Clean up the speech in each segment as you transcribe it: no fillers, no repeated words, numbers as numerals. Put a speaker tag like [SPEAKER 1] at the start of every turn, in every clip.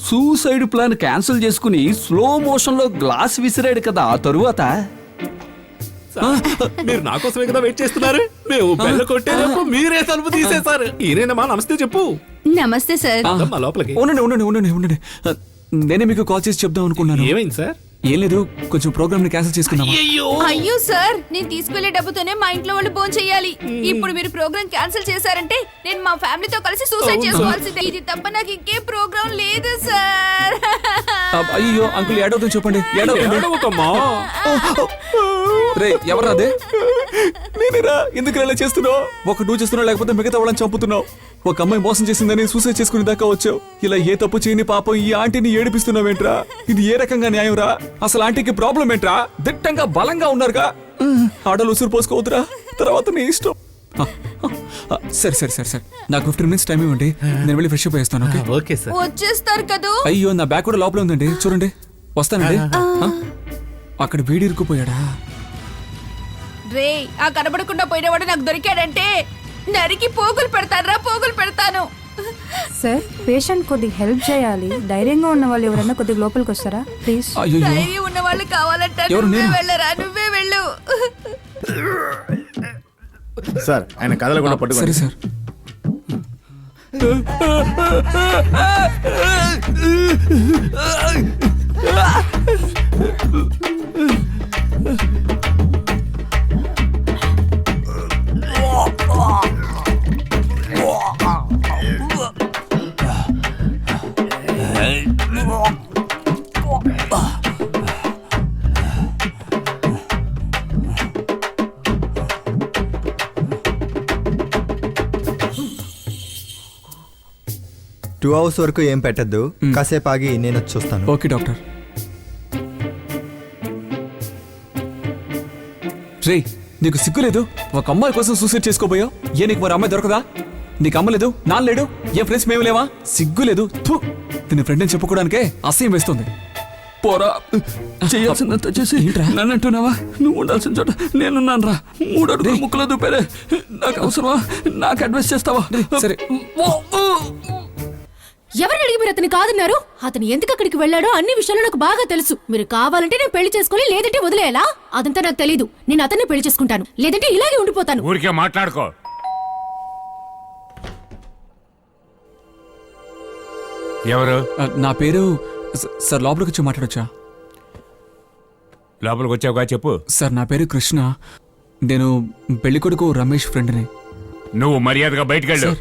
[SPEAKER 1] Suicide plan cancel చేసుకుని slow motion లో glass విసిరాడు కదా ఆ తరువాత
[SPEAKER 2] మీరు నా కోసమే కదా వెయిట్ చేస్తున్నారు. మేము బెల్ల కొట్టేటప్పుడు మీరే తలుపు తీసేశారు. ఈయనేనమ్మా, నమస్తే చెప్పు.
[SPEAKER 3] నమస్తే సార్.
[SPEAKER 2] అమ్మా, లోపలికి.
[SPEAKER 1] ఉండండి. నేనే మీకు కాల్ చేసి చెప్దాం అనుకున్నాను.
[SPEAKER 2] ఏమైంది సార్?
[SPEAKER 1] ఏం లేదు, కొంచెం ప్రోగ్రామ్ ని క్యాన్సిల్ చేసుకున్నాం.
[SPEAKER 3] అయ్యో సార్, నేను తీసుకెళ్లే డబ్బుతోనే మా ఇంట్లో వాళ్ళు ఫోన్ చేయాలి. ఇప్పుడు మీరు ప్రోగ్రామ్ క్యాన్సిల్ చేశారంటే నేను మా ఫ్యామిలీతో కలిసి సూసైడ్ చేసుకోవాల్సిందే. ఇది తప్ప నాకు ఇంకే ప్రోగ్రామ్ లేదు సార్.
[SPEAKER 1] అయ్యో అంకుల్ ఏడవుతుంది చెప్పండి.
[SPEAKER 2] ఏడవకమ్మా.
[SPEAKER 1] రే ఎవరు అదే? నేనేరా. ఎందుకు ఇలా చేస్తున్నావు? ఒక నువ్వు చేస్తున్నావు, లేకపోతే మిగతా వాళ్ళని చంపుతున్నావు. ఒక అమ్మాయి మోసం చేసిందని సూసైడ్ చేసుకునే దాకా వచ్చావు. ఇలా ఏ తప్పు చేయని పాపం ఈ ఆంటీని ఏడిపిస్తున్నావేంట్రా? ఇది ఏ రకంగా న్యాయం రా? అసలు ఆంటీకి ప్రాబ్లం ఏంట్రా? దిట్టంగా బలంగా ఉన్నారుగా. ఆడలు ఉసురు పోసుకోవద్దురా, తర్వాత నీ ఇష్టం. సరే నాకు 15 minutes టైం ఇవ్వండి, నేను వెళ్ళి ఫ్రెష్ అప్ అయ్యేస్తాను.
[SPEAKER 2] Okay sir.
[SPEAKER 3] వచ్చేస్తారు కదా.
[SPEAKER 1] అయ్యో నా బ్యాగ్ కూడా లోపల ఉందండి, చూడండి. వస్తానండి. అక్కడ వీడి ఇరుక్కుపోయాడా?
[SPEAKER 3] రే, ఆ కనబడకుండా పోయినవాడు నాకు దొరికాడంటే నరికి పోగులు పెడతాను.
[SPEAKER 4] సార్, పేషెంట్ కొద్దిగా హెల్ప్ చేయాలి. ధైర్యంగా ఉన్న వాళ్ళు ఎవరైనా కొద్దిగా లోపలికి వస్తారా ప్లీజ్?
[SPEAKER 3] ధైర్యం ఉన్న వాళ్ళు కావాలంటే నువ్వే వెళ్ళు.
[SPEAKER 5] సార్, ఆయన కదలకుండా పట్టుకోండి.
[SPEAKER 1] సరే సార్.
[SPEAKER 5] టూ అవర్స్ వరకు ఏం పెట్టద్దు, కాసేపు ఆగి నేను వచ్చి చూస్తాను.
[SPEAKER 1] Okay doctor. రే, నీకు సిగ్గులేదు? ఒక అమ్మాయి కోసం సూసైడ్ చేసుకోబోయావు. నీకు మరి అమ్మాయి దొరకదా? నీకు అమ్మ లేదు, నాన్న లేడు, ఏ ఫ్రెండ్స్ మేము లేవా? సిగ్గులేదు? దీని ఫ్రెండ్ అని చెప్పుకోవడానికే అసహ్యం వేస్తుంది. పోరా, చేయాల్సిందంతా చేసి నన్ను అంటున్నావా? నువ్వు ఉండాల్సిన చోట నేనున్నాను రా. 3 అడుగులు ముక్కులో దూపారే. నాకు అవసరమా? నాకు అడ్వైస్ చేస్తావా? సరే.
[SPEAKER 6] ఎవరిని అడిగి మీరు అతని కాదన్నారు? అతను ఎందుకు అక్కడికి వెళ్ళాడో అన్ని విషయాలు నాకు బాగా తెలుసు. మీరు కావాలంటే నేను పెళ్లి చేసుకుని, లేదంటే వదిలేయాలా? అదంతా నాకు తెలీదు. నేను అతన్ని పెళ్లి చేసుకుంటాను, లేదంటే ఇలాగే ఉండిపోతాను.
[SPEAKER 7] ఊరికే మాట్లాడుకో. ఎవరు?
[SPEAKER 1] నా పేరు సార్. లోపలికి వచ్చి మాట్లాడొచ్చా?
[SPEAKER 7] లోపలికి వచ్చావుగా, చెప్పు.
[SPEAKER 1] సార్, నా పేరు కృష్ణ. నేను పెళ్లి కొడుకు రమేష్ ఫ్రెండ్ని.
[SPEAKER 7] నువ్వు మర్యాదగా బయటకెళ్ళు.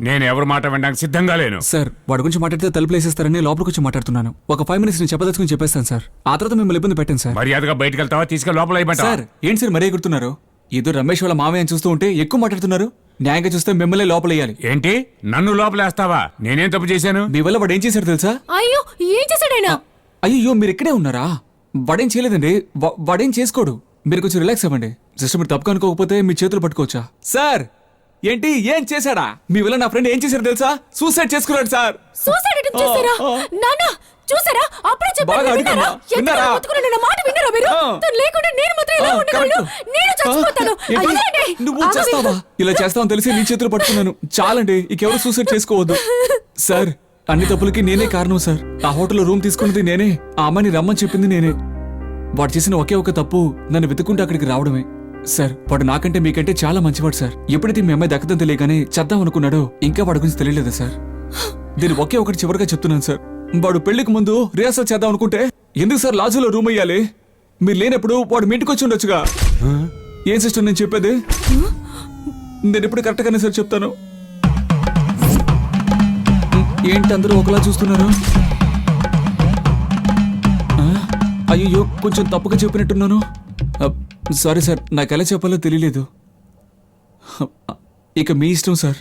[SPEAKER 7] నేను ఎవరు మాట వినడానికి సిద్ధంగా లేను.
[SPEAKER 1] సార్, వాడి గురించి మాట్లాడితే తలుపులు వేసేస్తారని లోపలికి వచ్చి మాట్లాడుతున్నాను. ఒక 5 minutes నేను చెప్పదలుచుకుని చెప్పేస్తాను సార్. ఆ తర్వాత మిమ్మల్ని ఇబ్బంది పెట్టాను సార్.
[SPEAKER 7] మర్యాదగా బయటకు వెళ్తావా? తీసుకెళ్ళి లోపల అయిపోతా.
[SPEAKER 1] సార్, ఏంటి సార్ మరీ ఎగురుతున్నారు? ఏదో రమేష్ వాళ్ళ మామయ్య చూస్తూ ఉంటే ఎక్కువ మాట్లాడుతున్నారు. న్యాయంగా చూస్తే మిమ్మల్ని లోపల వేయాలి.
[SPEAKER 7] ఏంటి, నన్ను లోపలేస్తావా? నేనేం తప్పు చేశాను?
[SPEAKER 1] మీ వల్ల వాడు ఏం చేశాడు తెలుసా?
[SPEAKER 6] అయ్యో, ఏం చేశాడైనా?
[SPEAKER 1] అయ్యో, మీరు ఇక్కడే ఉన్నారా? వాడేం చేయలేదండి. వాడేం చేసుకోడు. మీరు కొంచెం రిలాక్స్ అవ్వండి. జస్ట్ మీరు తప్పు అనుకోకపోతే మీ చేతులు పట్టుకోవచ్చా? సార్, ఏంటి ఏం చేశాడా? మీ వల్ల నా ఫ్రెండ్ ఏం చేశాడు తెలుసా? సూసైడ్ చేసుకున్నాడు సార్.
[SPEAKER 6] సూసైడ్ అటెంప్ట్ చేశారా? నాన్న చూసారా? అప్పుడే చెప్పాను. విన్నారా? ఎక్కడ ముట్టుకున్నాడు? నా మాట విన్నారా మీరు? తను లేకుండా నేను మాత్రం ఎలా ఉండగలను? నేను చచ్చిపోతాను.
[SPEAKER 1] నువ్వు చేస్తావా? ఇలా చేస్తావని తెలిసి నీ చేతులు పట్టుకున్నాను. చాలండి, ఇంకెవరు సూసైడ్ చేసుకోవద్దు. సార్, అన్ని తప్పులకి నేనే కారణం సార్. ఆ హోటల్లో రూమ్ తీసుకున్నది నేనే, ఆ అమ్మాయిని రమ్మని చెప్పింది నేనే. వాడు చేసిన ఒకే ఒక తప్పు నన్ను వెతుక్కుంటూ అక్కడికి రావడమే. సార్, వాడు నాకంటే మీకంటే చాలా మంచివాడు సార్. ఎప్పుడైతే మీ అమ్మాయి దక్కదని తెలియగానే చేద్దాం అనుకున్నాడో ఇంకా వాడి గురించి తెలియలేదు సార్. దీని ఒకే ఒకటి చివరిగా చెప్తున్నాను సార్. వాడు పెళ్లికి ముందు రిహార్సల్ చేద్దాం అనుకుంటే ఎందుకు సార్ లాడ్జిలో రూమ్ అయ్యాలి? మీరు లేనప్పుడు వాడు మీ ఇంటికి వచ్చి ఉండొచ్చుగా. ఏం సిస్టర్ నేను చెప్పేది? నేను ఎప్పుడు కరెక్ట్ గానే సార్ చెప్తాను. ఏంటి అందరూ ఒకలా చూస్తున్నారు? అయ్యో, కొంచెం తప్పుగా చెప్పినట్టున్నాను. సారీ సార్, నాకు ఎలా చెప్పాలో తెలియలేదు. ఇక మీ ఇష్టం సార్.